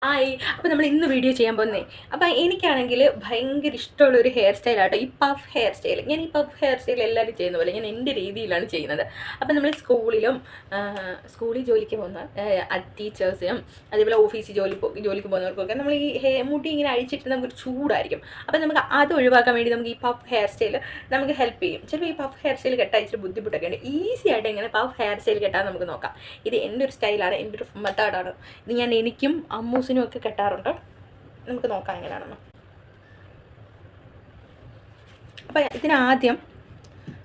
അപ്പോൾ നമ്മൾ ഇന്ന് വീഡിയോ ചെയ്യാൻ പോകുന്നേ. അപ്പോൾ എനിക്കാണെങ്കിൽ ഭയങ്കര ഇഷ്ടമുള്ള ഒരു ഹെയർ സ്റ്റൈലാട്ടോ ഈ പഫ് ഹെയർ സ്റ്റൈൽ. ഞാൻ ഈ പഫ് ഹെയർ സ്റ്റൈൽ എല്ലാവരും ചെയ്യുന്ന പോലെ ഞാൻ എൻ്റെ രീതിയിലാണ് ചെയ്യുന്നത്. അപ്പോൾ നമ്മൾ സ്കൂളിൽ ജോലിക്ക് പോകുന്ന ടീച്ചേഴ്സിനും അതേപോലെ ഓഫീസിൽ ജോലിക്ക് പോകുന്നവർക്കൊക്കെ നമ്മൾ ഈ മുടി ഇങ്ങനെ അഴിച്ചിട്ട് നമുക്കൊരു ചൂടായിരിക്കും. അപ്പോൾ നമുക്ക് അത് ഒഴിവാക്കാൻ വേണ്ടി നമുക്ക് ഈ പഫ് ഹെയർ സ്റ്റൈൽ നമുക്ക് ഹെൽപ്പ് ചെയ്യും. ചിലപ്പോൾ ഈ പഫ് ഹെയർ സ്റ്റൈൽ കെട്ടാൻ ഇച്ചിരി ബുദ്ധിമുട്ടൊക്കെ ഉണ്ട്. ഈസി ആയിട്ട് എങ്ങനെ പഫ് ഹെയർ സ്റ്റൈൽ കെട്ടാൻ നമുക്ക് നോക്കാം. ഇത് എൻ്റെ ഒരു സ്റ്റൈലാണ്, എൻ്റെ ഒരു മെത്തേഡാണ്. ഇത് ഞാൻ എനിക്കും അമ്മൂസിനും ഒക്കെ കെട്ടാറുണ്ട്. നമുക്ക് നോക്കാം എങ്ങനെയാണെന്ന്. അപ്പം ഇതിനാദ്യം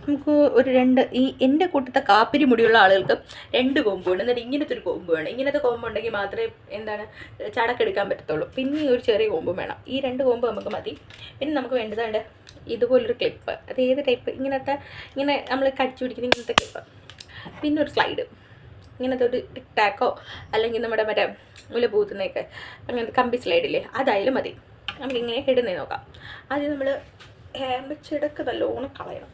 നമുക്ക് എൻ്റെ കൂട്ടത്തെ കാപ്പിരി മുടിയുള്ള ആളുകൾക്ക് 2 കൊമ്പ് വേണം. എന്നിട്ട് ഇങ്ങനത്തെ ഒരു കൊമ്പ് വേണം. ഇങ്ങനത്തെ കൊമ്പ് ഉണ്ടെങ്കിൽ മാത്രമേ ചടക്കെടുക്കാൻ പറ്റത്തുള്ളൂ. പിന്നെ ഒരു ചെറിയ കൊമ്പും വേണം. ഈ 2 കൊമ്പ് നമുക്ക് മതി. പിന്നെ നമുക്ക് വേണ്ടതുണ്ട് ഇതുപോലൊരു ക്ലിപ്പ്. അത് ഏത് ടൈപ്പ്, ഇങ്ങനെ നമ്മൾ കടിച്ചു പിടിക്കുന്ന ഇങ്ങനത്തെ ക്ലിപ്പ്. പിന്നെ ഒരു സ്ലൈഡ്, ഇങ്ങനത്തെ ഒരു ടിക് ടാക്കോ അല്ലെങ്കിൽ നമ്മുടെ മറ്റേ മുലപൂത്തുന്നൊക്കെ അങ്ങനത്തെ കമ്പി സ്ലൈഡില്ലേ, അതായാലും മതി. നമുക്കിങ്ങനെ ഇടുന്നേ നോക്കാം. ആദ്യം നമ്മൾ ഹെയറിൻ്റെ ചിടക്ക് നല്ലോണം കളയണം.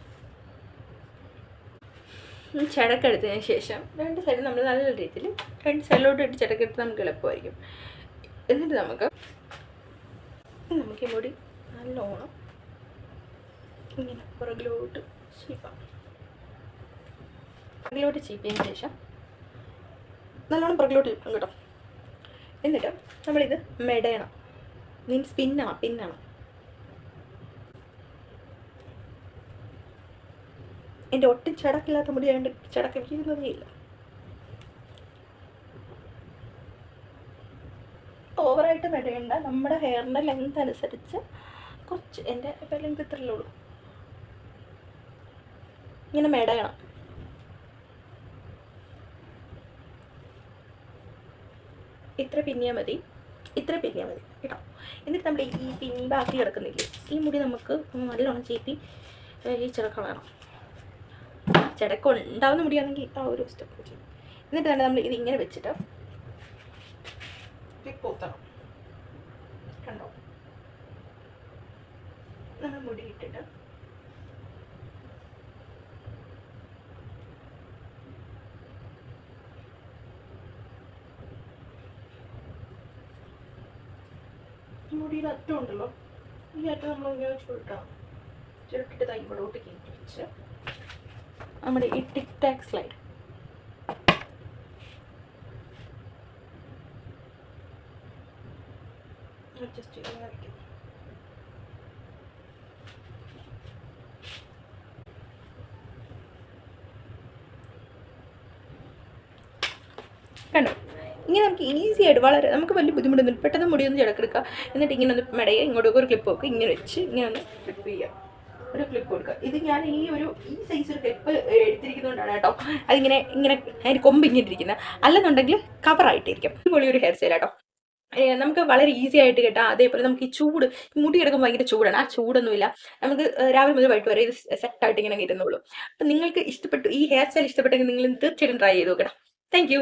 ചിടക്കെടുത്തതിന് ശേഷം 2 സൈഡും നമ്മൾ നല്ല രീതിയിൽ 2 സൈഡിലോട്ട് ഇട്ട് ചിടക്കെടുത്ത് നമുക്ക് എളുപ്പമായിരിക്കും. എന്നിട്ട് നമുക്ക് ഈ മുടി നല്ലോണം ഇങ്ങനെ പുറകിലോട്ട് ചീപ്പിയതിന് ശേഷം നല്ലോണം പുറകിലോട്ട് ചീപ്പണം കേട്ടോ. എന്നിട്ട് നമ്മളിത് മെടയണം, മീൻസ് പിന്നണം. എൻ്റെ ഒട്ടും ചടക്കില്ലാത്ത മുടി ആയതുകൊണ്ട് ചടക്ക് വീഴുന്നതേ ഇല്ല. ഓവറായിട്ട് മെടയണ്ട. നമ്മുടെ ഹെയറിൻ്റെ ലെങ്ത് അനുസരിച്ച് കുറച്ച്, എൻ്റെ ഇപ്പോൾ ലെങ്ത് ഇത്രയല്ലേ ഉള്ളൂ, ഇങ്ങനെ മെടയണം. ഇത്ര പിന്നിയാൽ മതി കേട്ടോ. എന്നിട്ട് നമ്മൾ ഈ ബാക്കി കിടക്കുന്നില്ലേ, ഈ മുടി നമുക്ക് നല്ലോണം ചീപ്പി ഈ ചിടക്കളയണം. ചിടക്ക ഉണ്ടാവുന്ന മുടിയാണെങ്കിൽ ആ ഒരു സ്റ്റെപ്പ് ചെയ്യും. എന്നിട്ട് തന്നെ നമ്മൾ ഇത് ഇങ്ങനെ വെച്ചിട്ട് പൊത്തണം. കണ്ടോ, നമ്മൾ മുടി ഇട്ടിട്ട് മുടിയുടെ അറ്റം ഉണ്ടല്ലോ, ഈ അറ്റം നമ്മൾ ഇങ്ങനെ ചുരുട്ടിട്ട് തൈമ്പോഴോട്ട് കയറ്റി വെച്ച് നമ്മുടെ ഈ ടിക് ടാക് സ്ലൈഡ് അഡ്ജസ്റ്റ് ചെയ്ത് വയ്ക്കും. കണ്ടോ, ഇങ്ങനെ നമുക്ക് ഈസി ആയിട്ട് നമുക്ക് വലിയ ബുദ്ധിമുട്ടൊന്നും, പെട്ടെന്ന് മുടിയൊന്ന് ചിടക്കെടുക്കുക. എന്നിട്ട് ഇങ്ങനെ ഒന്ന് മെടയുക, ഇങ്ങോട്ടൊക്കെ ഒരു ക്ലിപ്പ് വെക്കുക, ഇങ്ങനെ വെച്ച് ഇങ്ങനെ ഒന്ന് ക്ലിപ്പ് ചെയ്യുക, ഒരു ക്ലിപ്പ് കൊടുക്കുക. ഇത് ഞാൻ ഈ സൈസ് ഒരു ക്ലിപ്പ് എടുത്തിരിക്കുന്നതുകൊണ്ടാണ് കേട്ടോ. അതിങ്ങനെ അതിന് കൊമ്പ് ഇങ്ങനെ ഇരിക്കുന്നത്. അല്ലെന്നുണ്ടെങ്കിൽ കവറായിട്ടിരിക്കും. ഇതുപോലെ ഒരു ഹെയർ സ്റ്റൈൽ കേട്ടോ. നമുക്ക് വളരെ ഈസി ആയിട്ട് കേട്ടോ. അതേപോലെ നമുക്ക് ഈ മുടി കിടക്കുമ്പോൾ ഭയങ്കര ചൂടാണ്. ആ ചൂടൊന്നുമില്ല. നമുക്ക് രാവിലെ മുതൽ വൈകിട്ട് വരെ ഇത് സെറ്റായിട്ട് ഇങ്ങനെ ഇരുന്നുള്ളൂ. അപ്പം നിങ്ങൾക്ക് ഈ ഹെയർ സ്റ്റൈൽ ഇഷ്ടപ്പെട്ടെങ്കിൽ നിങ്ങൾ തീർച്ചയായിട്ടും ട്രൈ ചെയ്ത് നോക്കണം. Thank you.